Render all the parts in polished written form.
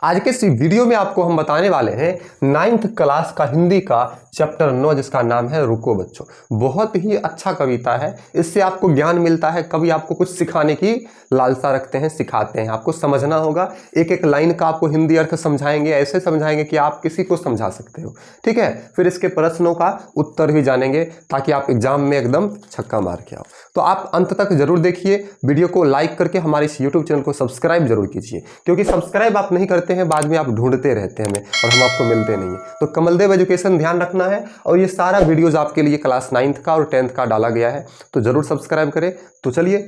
आज के इस वीडियो में आपको हम बताने वाले हैं 9th क्लास का हिंदी का चैप्टर 9 जिसका नाम है रुको बच्चों। बहुत ही अच्छा कविता है, इससे आपको ज्ञान मिलता है। कभी आपको कुछ सिखाने की लालसा रखते हैं, सिखाते हैं, आपको समझना होगा। एक एक लाइन का आपको हिंदी अर्थ समझाएंगे, ऐसे समझाएंगे कि आप किसी को समझा सकते हो। ठीक है, फिर इसके प्रश्नों का उत्तर भी जानेंगे ताकि आप एग्जाम में एकदम छक्का मार के आओ। तो आप अंत तक जरूर देखिए, वीडियो को लाइक करके हमारे इस यूट्यूब चैनल को सब्सक्राइब जरूर कीजिए, क्योंकि सब्सक्राइब आप नहीं करते हैं बाद में आप ढूंढते रहते हैं हमें और हम आपको मिलते नहीं है। तो कमलदेव एजुकेशन ध्यान रखना है, और ये सारा वीडियोज आपके लिए क्लास 9th का और 10th का डाला गया है, तो जरूर सब्सक्राइब करें। तो चलिए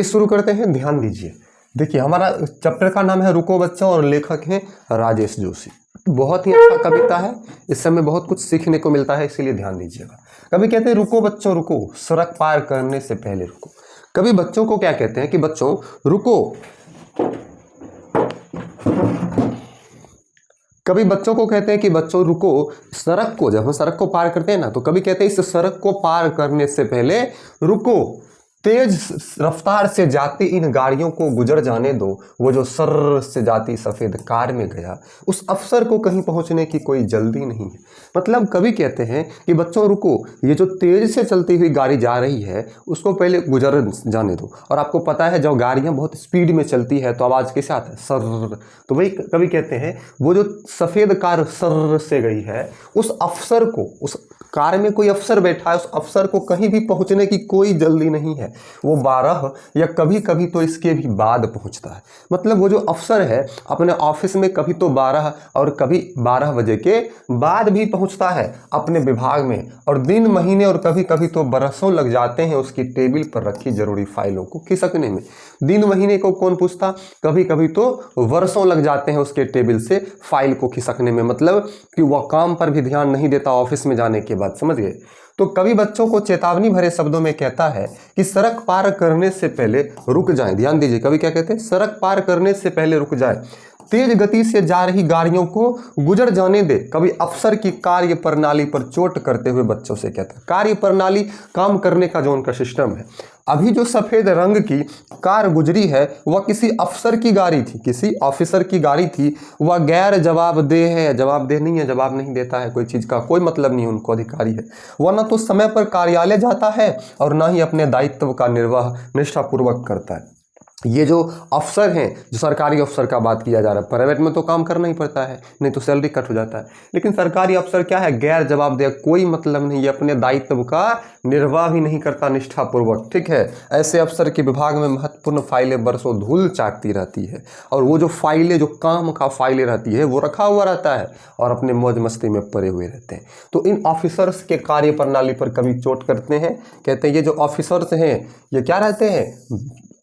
शुरू करते हैं। ध्यान दीजिए, देखिए हमारा चैप्टर का नाम है रुको बच्चों और लेखक हैं राजेश जोशी। बहुत ही अच्छा कविता है, इस समय बहुत कुछ सीखने को मिलता है, इसीलिए ध्यान दीजिएगा। कभी कहते हैं रुको बच्चों रुको, सड़क पार करने से पहले रुको। कभी बच्चों को क्या कहते हैं कि बच्चों रुको। कभी बच्चों को कहते हैं कि बच्चों रुको, सड़क को, जब हम सड़क को पार करते हैं ना, तो कभी कहते हैं इस सड़क को पार करने से पहले रुको, तेज रफ्तार से जाती इन गाड़ियों को गुजर जाने दो। वो जो सर से जाती सफेद कार में गया, उस अफसर को कहीं पहुंचने की कोई जल्दी नहीं है। मतलब कभी कहते हैं कि बच्चों रुको, ये जो तेज से चलती हुई गाड़ी जा रही है उसको पहले गुजर जाने दो। और आपको पता है जब गाड़ियां बहुत स्पीड में चलती है तो आवाज कैसे आता है, सर। तो वही कभी कहते हैं वो जो सफेद कार सर से गई है, उस अफसर को, उस कार में कोई अफसर बैठा है, उस अफसर को कहीं भी पहुंचने की कोई जल्दी नहीं है। वो 12 या कभी कभी तो इसके भी बाद पहुंचता है। मतलब वो जो अफसर है अपने ऑफिस में कभी तो 12 और कभी 12 बजे के बाद भी पहुंचता है अपने विभाग में, और दिन महीने और कभी कभी तो बरसों लग जाते हैं उसकी टेबल पर रखी जरूरी फाइलों को खिसकने में। दिन महीने को कौन पूछता, कभी कभी तो वर्षों लग जाते हैं उसके टेबल से फाइल को खिसकने में। मतलब कि वह काम पर भी ध्यान नहीं देता ऑफिस में जाने के बाद, समझ गए। तो कभी बच्चों को चेतावनी भरे शब्दों में कहता है कि सड़क पार करने से पहले रुक जाएं। ध्यान दीजिए, कभी क्या कहते हैं, सड़क पार करने से पहले रुक जाएं, तेज गति से जा रही गाड़ियों को गुजर जाने दे। कभी अफसर की कार्य प्रणाली पर चोट करते हुए बच्चों से कहता है, कार्य प्रणाली काम करने का जो उनका सिस्टम है। अभी जो सफेद रंग की कार गुजरी है वह किसी अफसर की गाड़ी थी, किसी ऑफिसर की गाड़ी थी। वह गैर जवाबदेह है, जवाबदेह नहीं है, जवाब नहीं देता है, कोई चीज का कोई मतलब नहीं, उनको अधिकारी है। वह न तो समय पर कार्यालय जाता है और न ही अपने दायित्व का निर्वाह निष्ठापूर्वक करता है। ये जो अफसर हैं, जो सरकारी अफसर का बात किया जा रहा है, प्राइवेट में तो काम करना ही पड़ता है, नहीं तो सैलरी कट हो जाता है। लेकिन सरकारी अफसर क्या है, गैर जवाबदेह, कोई मतलब नहीं, ये अपने दायित्व का निर्वाह भी नहीं करता निष्ठापूर्वक। ठीक है, ऐसे अफसर के विभाग में महत्वपूर्ण फाइलें बरसों धूल चाटती रहती है, और वो जो फाइलें, जो काम का फाइलें रहती है, वो रखा हुआ रहता है और अपने मौज मस्ती में पड़े हुए रहते हैं। तो इन ऑफिसर्स के कार्य प्रणाली पर कभी चोट करते हैं। कहते हैं ये जो ऑफिसर्स हैं ये क्या रहते हैं,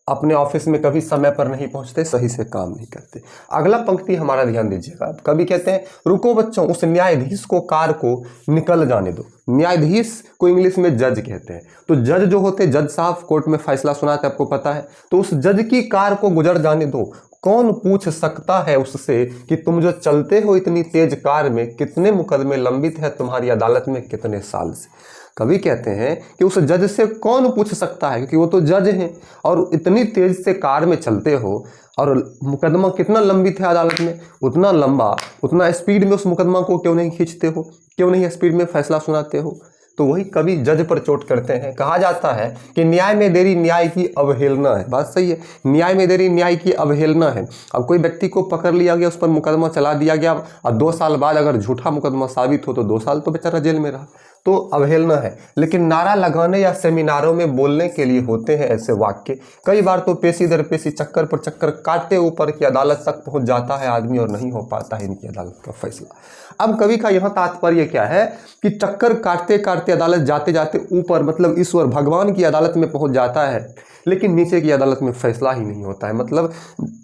अपने ऑफिस में कभी समय पर नहीं पहुंचते, सही से काम नहीं करते। अगला पंक्ति हमारा ध्यान दीजिएगा। कभी कहते हैं रुको बच्चों, उस न्यायाधीश को कार को निकल जाने दो। न्यायाधीश को इंग्लिश में जज कहते हैं। तो जज जो होते हैं, जज साहब कोर्ट में फैसला सुनाते हैं, आपको पता है। तो उस जज की कार को गुजर जाने दो। कौन पूछ सकता है उससे कि तुम जो चलते हो इतनी तेज कार में, कितने मुकदमे लंबित है तुम्हारी अदालत में, कितने साल से। कभी कहते हैं कि उस जज से कौन पूछ सकता है, क्योंकि वो तो जज हैं, और इतनी तेज से कार में चलते हो और मुकदमा कितना लंबित है अदालत में, उतना लंबा, उतना स्पीड में उस मुकदमा को क्यों नहीं खींचते हो, क्यों नहीं स्पीड में फैसला सुनाते हो। तो वही कभी जज पर चोट करते हैं। कहा जाता है कि न्याय में देरी न्याय की अवहेलना है। बात सही है, न्याय में देरी न्याय की अवहेलना है। अब कोई व्यक्ति को पकड़ लिया गया, उस पर मुकदमा चला दिया गया, और 2 साल बाद अगर झूठा मुकदमा साबित हो तो 2 साल तो बेचारा जेल में रहा, तो अवहेलना है। लेकिन नारा लगाने या सेमिनारों में बोलने के लिए होते हैं ऐसे वाक्य। कई बार तो पेशी दर पेशी, चक्कर पर चक्कर काटते ऊपर की अदालत तक पहुंच जाता है आदमी और नहीं हो पाता है इनकी अदालत का फैसला। अब कवि का यह तात्पर्य क्या है कि चक्कर काटते काटते अदालत जाते जाते ऊपर, मतलब ईश्वर भगवान की अदालत में पहुंच जाता है, लेकिन नीचे की अदालत में फैसला ही नहीं होता है। मतलब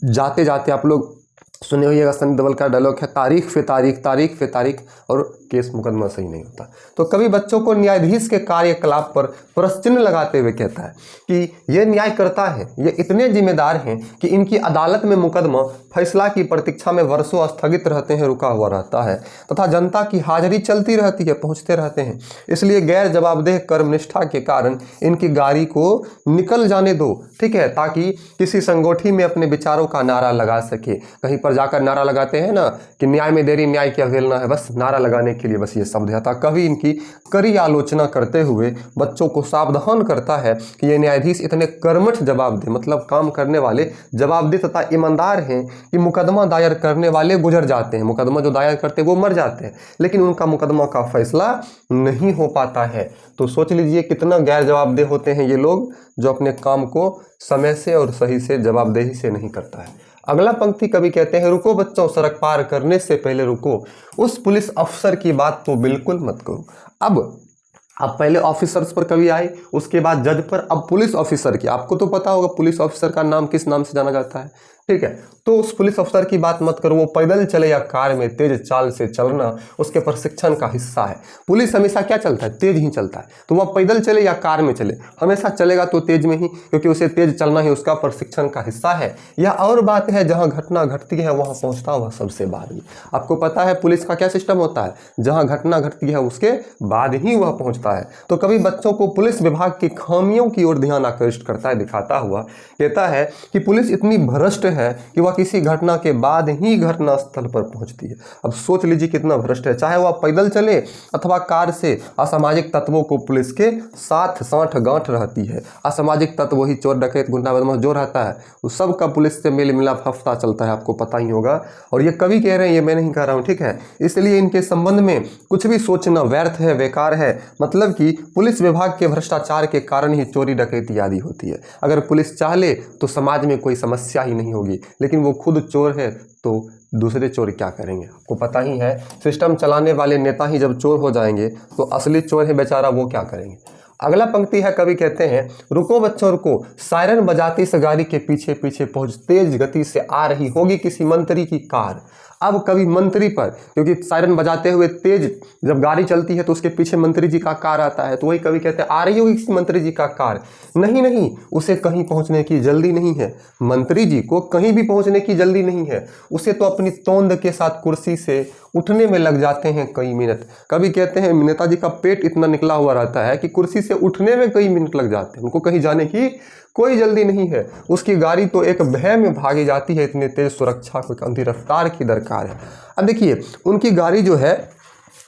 जाते जाते, आप लोग सुने होइएगा, सनी देओल का डायलॉग है, तारीख पे तारीख, तारीख पे तारीख, और केस मुकदमा सही नहीं होता। तो कभी बच्चों को न्यायाधीश के कार्यकलाप पर प्रश्न चिन्ह लगाते हुए कहता है कि ये न्याय करता है, ये इतने जिम्मेदार हैं कि इनकी अदालत में मुकदमा फैसला की प्रतीक्षा में वर्षों स्थगित रहते हैं, रुका हुआ रहता है, तथा जनता की हाजिरी चलती रहती है, पहुंचते रहते हैं। इसलिए गैर जवाबदेह कर्मनिष्ठा के कारण इनकी गाड़ी को निकल जाने दो, ठीक है, ताकि किसी संगोष्ठी में अपने विचारों का नारा लगा सके। कहीं पर जाकर नारा लगाते हैं ना कि न्याय में देरी न्याय की अवहेलना है, बस नारा लगाने के लिए बस ये शब्द है। कवि इनकी कड़ी आलोचना करते हुए बच्चों को सावधान करता है कि ये न्यायाधीश इतने कर्मठ जवाबदेह, मतलब काम करने वाले, जवाबदेह तथा ईमानदार हैं कि मुकदमा दायर करने वाले गुजर जाते हैं, मुकदमा जो दायर करते हैं वो मर जाते हैं, लेकिन उनका मुकदमा का फैसला नहीं हो पाता है। तो सोच लीजिए कितना गैर जवाबदेह होते हैं ये लोग, जो अपने काम को समय से और सही से जवाबदेही से नहीं करता है। अगला पंक्ति कवि कहते हैं, रुको बच्चों, सड़क पार करने से पहले रुको, उस पुलिस अफसर की बात तो बिल्कुल मत करो। अब पहले ऑफिसर्स पर कवि आए, उसके बाद जज पर, अब पुलिस ऑफिसर की। आपको तो पता होगा पुलिस ऑफिसर का नाम किस नाम से जाना जाता है, ठीक है। तो उस पुलिस अफसर की बात मत करो, वो पैदल चले या कार में तेज चाल से चलना उसके प्रशिक्षण का हिस्सा है। पुलिस हमेशा क्या चलता है, तेज ही चलता है। तो वह पैदल चले या कार में चले, हमेशा चलेगा तो तेज में ही, क्योंकि उसे तेज चलना ही उसका प्रशिक्षण का हिस्सा है। यह और बात है, जहां घटना घटती है वहां पहुंचता हुआ सबसे बाद में। आपको पता है पुलिस का क्या सिस्टम होता है, जहां घटना घटती है उसके बाद ही वह पहुंचता है। तो कभी बच्चों को पुलिस विभाग की खामियों की ओर ध्यान आकृष्ट करता है, दिखाता हुआ कहता है कि पुलिस इतनी भ्रष्ट है कि वह किसी घटना के बाद ही घटना स्थल पर पहुंचती है। अब सोच लीजिए कितना भ्रष्ट है, चाहे वह पैदल चले अथवा कार से। असामाजिक तत्वों को पुलिस के साथ साठ गांठ रहती है। असामाजिक तत्व वही चोर डकैत गुंडा बदमाश जो रहता है, उस सब का पुलिस से मेल मिलाप हफ्ता चलता है, आपको पता ही होगा। और ये कवि कह रहे हैं, ये मैं नहीं कह रहा हूं, ठीक है। इसलिए इनके संबंध में कुछ भी सोचना व्यर्थ है, बेकार है। मतलब कि पुलिस विभाग के भ्रष्टाचार के कारण ही चोरी डकैती आदि होती है। अगर पुलिस चाह ले तो समाज में कोई समस्या ही नहीं होगी, लेकिन वो खुद चोर है तो दूसरे चोर क्या करेंगे। आपको पता ही है, सिस्टम चलाने वाले नेता ही जब चोर हो जाएंगे तो असली चोर है बेचारा, वो क्या करेंगे। अगला पंक्ति है, कवि कहते हैं, रुको बच्चों रुको, सायरन बजाती इस गाड़ी के पीछे पीछे पहुंच, तेज गति से आ रही होगी किसी मंत्री की कार। अब कवि मंत्री पर, क्योंकि सायरन बजाते हुए तेज जब गाड़ी चलती है तो उसके पीछे मंत्री जी का कार आता है, तो वही कवि कहते हैं, आ रही होगी किसी मंत्री जी का कार। नहीं नहीं, उसे कहीं पहुंचने की जल्दी नहीं है। मंत्री जी को कहीं भी पहुंचने की जल्दी नहीं है, उसे तो अपनी तोंद के साथ कुर्सी से उठने में लग जाते हैं कई मिनट। कवि कहते हैं नेताजी का पेट इतना निकला हुआ रहता है कि कुर्सी से उठने में कई मिनट लग जाते हैं, उनको कहीं जाने की कोई जल्दी नहीं है। उसकी गाड़ी तो एक भय में भागी जाती है, इतने तेज सुरक्षा को अंधी रफ्तार की दरकार है। अब देखिए उनकी गाड़ी जो है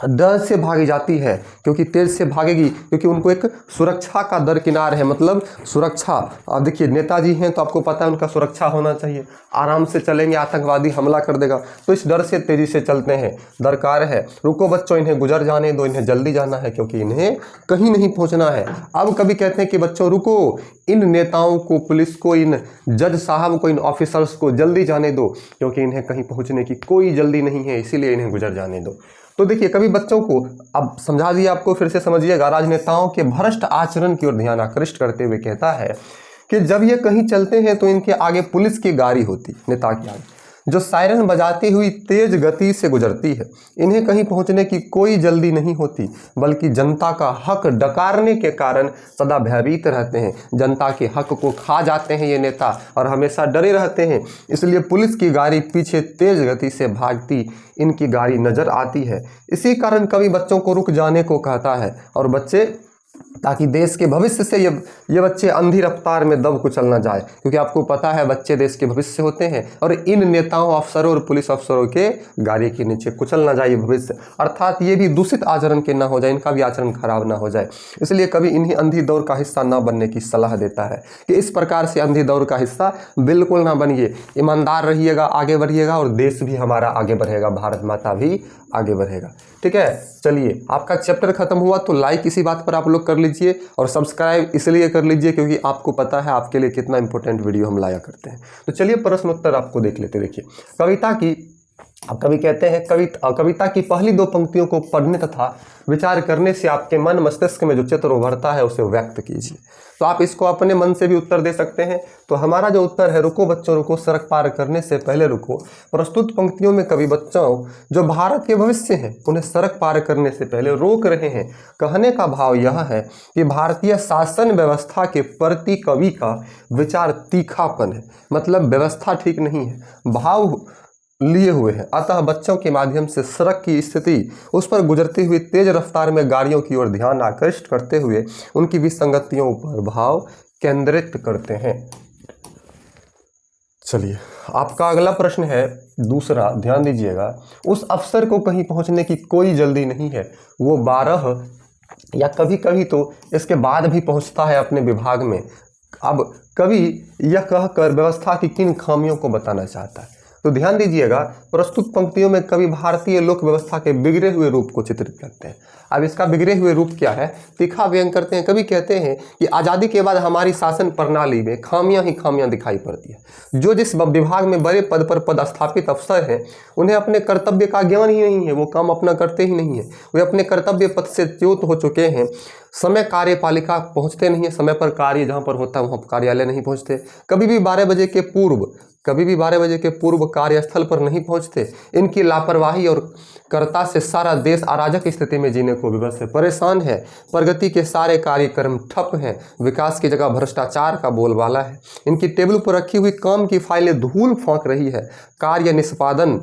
डर से भागी जाती है, क्योंकि तेज से भागेगी, क्योंकि उनको एक सुरक्षा का दरकिनार है, मतलब सुरक्षा। अब देखिए नेताजी हैं तो आपको पता है उनका सुरक्षा होना चाहिए, आराम से चलेंगे, आतंकवादी हमला कर देगा, तो इस डर से तेजी से चलते हैं, दरकार है। रुको बच्चों, इन्हें गुजर जाने दो, इन्हें जल्दी जाना है, क्योंकि इन्हें कहीं नहीं पहुंचना है। अब कभी कहते हैं कि बच्चों रुको, इन नेताओं को, पुलिस को, इन जज साहब को, इन ऑफिसर्स को जल्दी जाने दो, क्योंकि इन्हें कहीं पहुंचने की कोई जल्दी नहीं है, इसीलिए इन्हें गुजर जाने दो। तो देखिए कभी बच्चों को अब समझा दिया, आपको फिर से समझिएगा। राजनेताओं के भ्रष्ट आचरण की ओर ध्यान आकृष्ट करते हुए कहता है कि जब ये कहीं चलते हैं तो इनके आगे पुलिस की गाड़ी होती, नेता के आगे, जो सायरन बजाती हुई तेज गति से गुजरती है। इन्हें कहीं पहुंचने की कोई जल्दी नहीं होती, बल्कि जनता का हक डकारने के कारण सदा भयभीत रहते हैं। जनता के हक को खा जाते हैं ये नेता और हमेशा डरे रहते हैं। इसलिए पुलिस की गाड़ी पीछे तेज गति से भागती इनकी गाड़ी नजर आती है। इसी कारण कवि बच्चों को रुक जाने को कहता है, और बच्चे, ताकि देश के भविष्य से ये बच्चे अंधी रफ्तार में दब कुचल ना जाए, क्योंकि आपको पता है बच्चे देश के भविष्य होते हैं, और इन नेताओं, अफसरों और पुलिस अफसरों के गाड़ी के नीचे कुचल ना जाए भविष्य, अर्थात ये भी दूषित आचरण के ना हो जाए, इनका भी आचरण खराब ना हो जाए। इसलिए कभी इन्हीं अंधी दौड़ का हिस्सा ना बनने की सलाह देता है कि इस प्रकार से अंधी दौड़ का हिस्सा बिल्कुल ना बनिए, ईमानदार रहिएगा, आगे बढ़िएगा, और देश भी हमारा आगे बढ़ेगा, भारत माता भी आगे बढ़ेगा। ठीक है, चलिए आपका चैप्टर खत्म हुआ, तो लाइक इसी बात पर आप लोग कर लीजिए, और सब्सक्राइब इसलिए कर लीजिए क्योंकि आपको पता है आपके लिए कितना इंपॉर्टेंट वीडियो हम लाया करते हैं। तो चलिए प्रश्न उत्तर आपको देख लेते। देखिए, कविता की अब कवि कहते हैं कविता की पहली दो पंक्तियों को पढ़ने तथा विचार करने से आपके मन मस्तिष्क में जो चित्र उभरता है उसे व्यक्त कीजिए। तो आप इसको अपने मन से भी उत्तर दे सकते हैं। तो हमारा जो उत्तर है, रुको बच्चों रुको, सड़क पार करने से पहले रुको। प्रस्तुत पंक्तियों में कवि बच्चों जो भारत के भविष्य हैं उन्हें सड़क पार करने से पहले रोक रहे हैं। कहने का भाव यह है कि भारतीय शासन व्यवस्था के प्रति कवि का विचार तीखापन है, मतलब व्यवस्था ठीक नहीं है, भाव लिए हुए हैं। अतः बच्चों के माध्यम से सड़क की स्थिति, उस पर गुजरती हुई तेज रफ्तार में गाड़ियों की ओर ध्यान आकृष्ट करते हुए उनकी विसंगतियों पर भाव केंद्रित करते हैं। चलिए, आपका अगला प्रश्न है दूसरा, ध्यान दीजिएगा। उस अफसर को कहीं पहुंचने की कोई जल्दी नहीं है, वो 12 या कभी कभी तो इसके बाद भी पहुंचता है अपने विभाग में। अब कवि यह कहकर व्यवस्था की किन खामियों को बताना चाहता है? तो ध्यान दीजिएगा, प्रस्तुत पंक्तियों में कवि भारतीय लोक व्यवस्था के बिगड़े हुए रूप को चित्रित करते हैं। अब इसका बिगड़े हुए रूप क्या है? तीखा व्यंग करते हैं। कवि कहते हैं कि आज़ादी के बाद हमारी शासन प्रणाली में खामियां ही खामियां दिखाई पड़ती है। जो जिस विभाग में बड़े पद पर पदस्थापित अफसर हैं उन्हें अपने कर्तव्य का ज्ञान ही नहीं है, वो काम अपना करते ही नहीं है, वे अपने कर्तव्य पद से च्युत हो चुके हैं। समय कार्यपालिका पहुंचते नहीं है, समय पर कार्य जहां पर होता है वहां कार्यालय नहीं पहुंचते। कभी भी 12 बजे के पूर्व कार्यस्थल पर नहीं पहुंचते। इनकी लापरवाही और कर्ता से सारा देश अराजक स्थिति में जीने को विवश है, परेशान है। प्रगति के सारे कार्यक्रम ठप हैं, विकास की जगह भ्रष्टाचार का बोलबाला है। इनकी टेबल पर रखी हुई काम की फाइलें धूल फेंक रही है, कार्य निष्पादन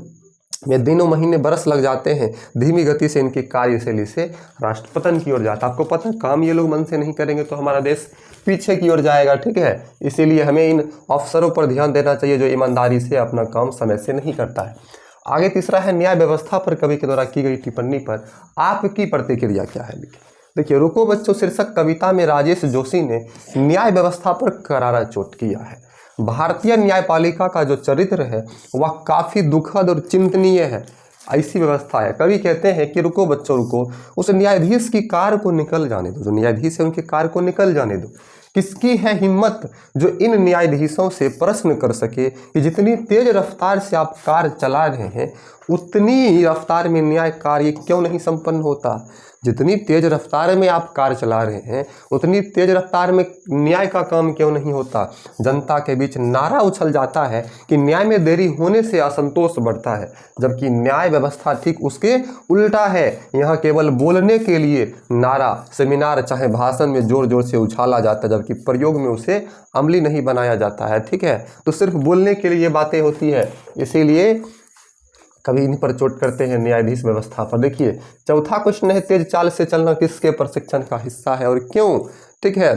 में दिनों महीने बरस लग जाते हैं। धीमी गति से इनकी कार्यशैली से राष्ट्रपतन की ओर जाता है। आपको पता है, काम ये लोग मन से नहीं करेंगे तो हमारा देश पीछे की ओर जाएगा, ठीक है। इसीलिए हमें इन अफसरों पर ध्यान देना चाहिए जो ईमानदारी से अपना काम समय से नहीं करता है। आगे तीसरा है, न्याय व्यवस्था पर कवि के द्वारा की गई टिप्पणी पर आपकी प्रतिक्रिया क्या है? देखिए, रुको बच्चों शीर्षक कविता में राजेश जोशी ने न्याय व्यवस्था पर करारा चोट किया है। भारतीय न्यायपालिका का जो चरित्र है वह काफ़ी दुखद और चिंतनीय है। ऐसी व्यवस्था है। कवि कहते हैं कि रुको बच्चों रुको, उस न्यायाधीश की कार को निकल जाने दो, जो न्यायाधीश है उनकी कार को निकल जाने दो। किसकी है हिम्मत जो इन न्यायाधीशों से प्रश्न कर सके कि जितनी तेज रफ्तार से आप कार चला रहे हैं उतनी रफ्तार में न्याय कार्य क्यों नहीं संपन्न होता? जितनी तेज रफ्तार में आप कार चला रहे हैं उतनी तेज रफ्तार में न्याय का काम क्यों नहीं होता? जनता के बीच नारा उछल जाता है कि न्याय में देरी होने से असंतोष बढ़ता है, जबकि न्याय व्यवस्था ठीक उसके उल्टा है। यहाँ केवल बोलने के लिए नारा, सेमिनार चाहे भाषण में जोर जोर से उछाला जाता है, जबकि प्रयोग में उसे अमली नहीं बनाया जाता है, ठीक है। तो सिर्फ बोलने के लिए ये बातें होती है, इसीलिए कभी इन पर चोट करते हैं न्यायाधीश व्यवस्था पर। देखिए, चौथा क्वेश्चन है, तेज चाल से चलना किसके प्रशिक्षण का हिस्सा है और क्यों? ठीक है,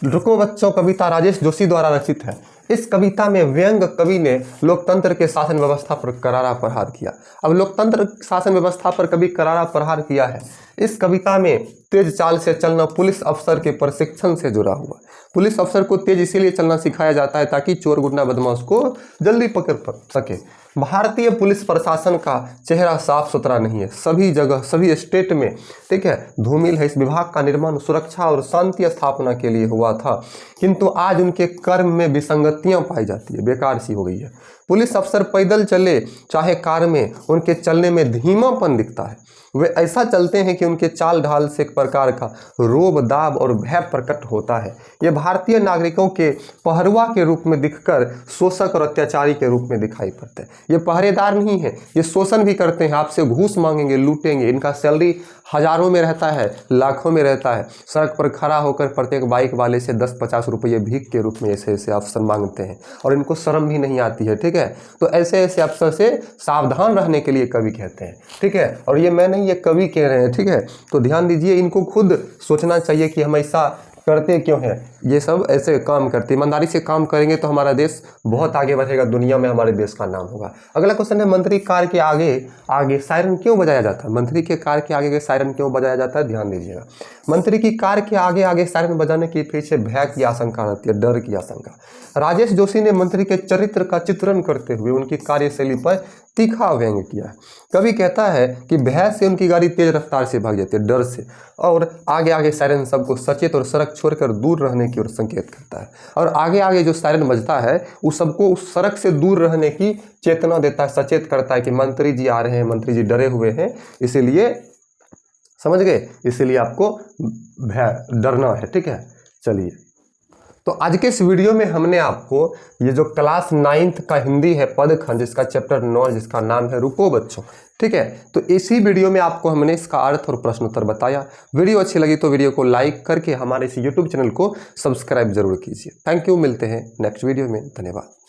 रुको बच्चों कविता राजेश जोशी द्वारा रचित है। इस कविता में व्यंग कवि ने लोकतंत्र के शासन व्यवस्था पर करारा प्रहार किया। अब लोकतंत्र शासन व्यवस्था पर कभी करारा प्रहार किया है। इस कविता में तेज चाल से चलना पुलिस अफसर के प्रशिक्षण से जुड़ा हुआ। पुलिस अफसर को तेज इसीलिए चलना सिखाया जाता है ताकि चोर गुंडा बदमाश को जल्दी पकड़ सके। भारतीय पुलिस प्रशासन का चेहरा साफ सुथरा नहीं है, सभी जगह सभी स्टेट में, ठीक है, धूमिल है। इस विभाग का निर्माण सुरक्षा और शांति स्थापना के लिए हुआ था, किंतु आज उनके कर्म में विसंगतियां पाई जाती है, बेकार सी हो गई है। पुलिस अफसर पैदल चले चाहे कार में, उनके चलने में धीमापन दिखता है। वे ऐसा चलते हैं कि उनके चाल ढाल से एक प्रकार का रोब दाब और भय प्रकट होता है। ये भारतीय नागरिकों के पहरुआ के रूप में दिखकर शोषक और अत्याचारी के रूप में दिखाई पड़ते हैं। ये पहरेदार नहीं है, ये शोषण भी करते हैं, आपसे घूस मांगेंगे, लूटेंगे। इनका सैलरी हजारों में रहता है, लाखों में रहता है। सड़क पर खड़ा होकर प्रत्येक बाइक वाले से 10-50 रुपये भीख के रूप में ऐसे ऐसे अफसर मांगते हैं और इनको शर्म भी नहीं आती है, ठीक है। तो ऐसे ऐसे अफसर से सावधान रहने के लिए कवि कहते हैं, ठीक है। और ये मैं नहीं, ये कवि कह रहे हैं, ठीक है। तो ध्यान दीजिए, इनको खुद सोचना चाहिए कि हम ऐसा करते क्यों हैं। ये सब ऐसे काम करते, ईमानदारी से काम करेंगे तो हमारा देश बहुत आगे बढ़ेगा, दुनिया में हमारे देश का नाम होगा। अगला क्वेश्चन है, मंत्री कार के आगे आगे सायरन क्यों बजाया जाता है? मंत्री के कार के आगे सायरन क्यों बजाया जाता है? ध्यान दीजिएगा, मंत्री की कार के आगे आगे सायरन बजाने के पीछे भय की आशंका रहती है, डर की आशंका। राजेश जोशी ने मंत्री के चरित्र का चित्रण करते हुए उनकी कार्यशैली पर तीखा व्यंग किया है। कवि कहता है कि भय से उनकी गाड़ी तेज रफ्तार से भाग जाती है, डर से, और आगे आगे सायरन सबको सचेत और सड़क छोड़कर दूर रहने की ओर संकेत करता है। और आगे आगे जो सायरन बजता है वो सबको उस सड़क से दूर रहने की चेतना देता है, सचेत करता है कि मंत्री जी आ रहे हैं, मंत्री जी डरे हुए हैं, इसीलिए, समझ गए, इसीलिए आपको डरना है। ठीक है, चलिए, तो आज के इस वीडियो में हमने आपको ये जो क्लास 9th का हिंदी है पद खंड, जिसका चैप्टर 9 जिसका नाम है रुको बच्चों, ठीक है, तो इसी वीडियो में आपको हमने इसका अर्थ और प्रश्न उत्तर बताया। वीडियो अच्छी लगी तो वीडियो को लाइक करके हमारे इस यूट्यूब चैनल को सब्सक्राइब जरूर कीजिए। थैंक यू, मिलते हैं नेक्स्ट वीडियो में, धन्यवाद।